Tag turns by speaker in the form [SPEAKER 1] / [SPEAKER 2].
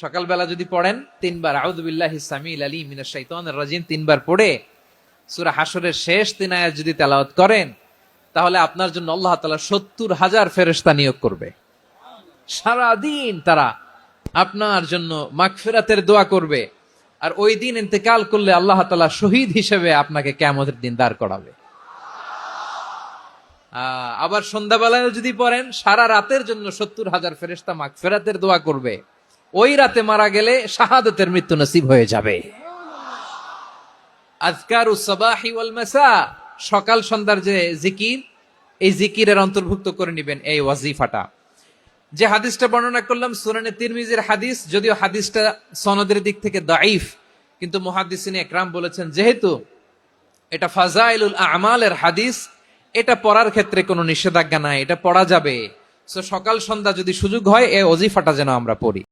[SPEAKER 1] সকালবেলা যদি পড়েন 3 বার আউযু বিল্লাহিস সামিউল আলিম মিনাশ শাইতানির রাজিম 3 বার পড়ে সূরা হাশরের শেষ 3 আয়াত যদি তেলাওয়াত করেন, তাহলে আপনার জন্য আল্লাহ তাআলা 70,000 ফেরেশতা নিয়োগ করবে। সারা দিন তারা আপনার জন্য মাগফিরাতের দোয়া করবে। আর ওই দিন ইন্তেকাল করলে আল্লাহ তাআলা শহীদ হিসেবে আপনাকে কিয়ামতের দিন দাঁড় করাবে। আবার সন্ধ্যাবেলায় যদি পড়েন, সারা রাতের জন্য 70,000 ফেরেশতা মাগফিরাতের দোয়া করবে। ওই রাতে মারা গেলে শাহাদাতের মৃত্যু নসিব হয়ে যাবে। আযকারুস সাবাহি ওয়াল মাসা, সকাল সন্ধ্যার যে জিকির, এই জিকিরের অন্তর্ভুক্ত করে নেবেন এই ওয়াজিফাটা। যে হাদিসটা বর্ণনা করলাম সুনানে তিরমিজির হাদিস, যদিও হাদিসটা সনদের দিক থেকে দাঈফ, কিন্তু মুহাদ্দিসিনে ইকরাম বলেছেন যেহেতু এটা ফাজাইলুল আমালের হাদিস, এটা পড়ার ক্ষেত্রে কোনো নিষেধাজ্ঞা নাই, এটা পড়া যাবে। সো সকাল সন্ধ্যা যদি সুযোগ হয় এই ওয়াজিফাটা যেন আমরা পড়ি।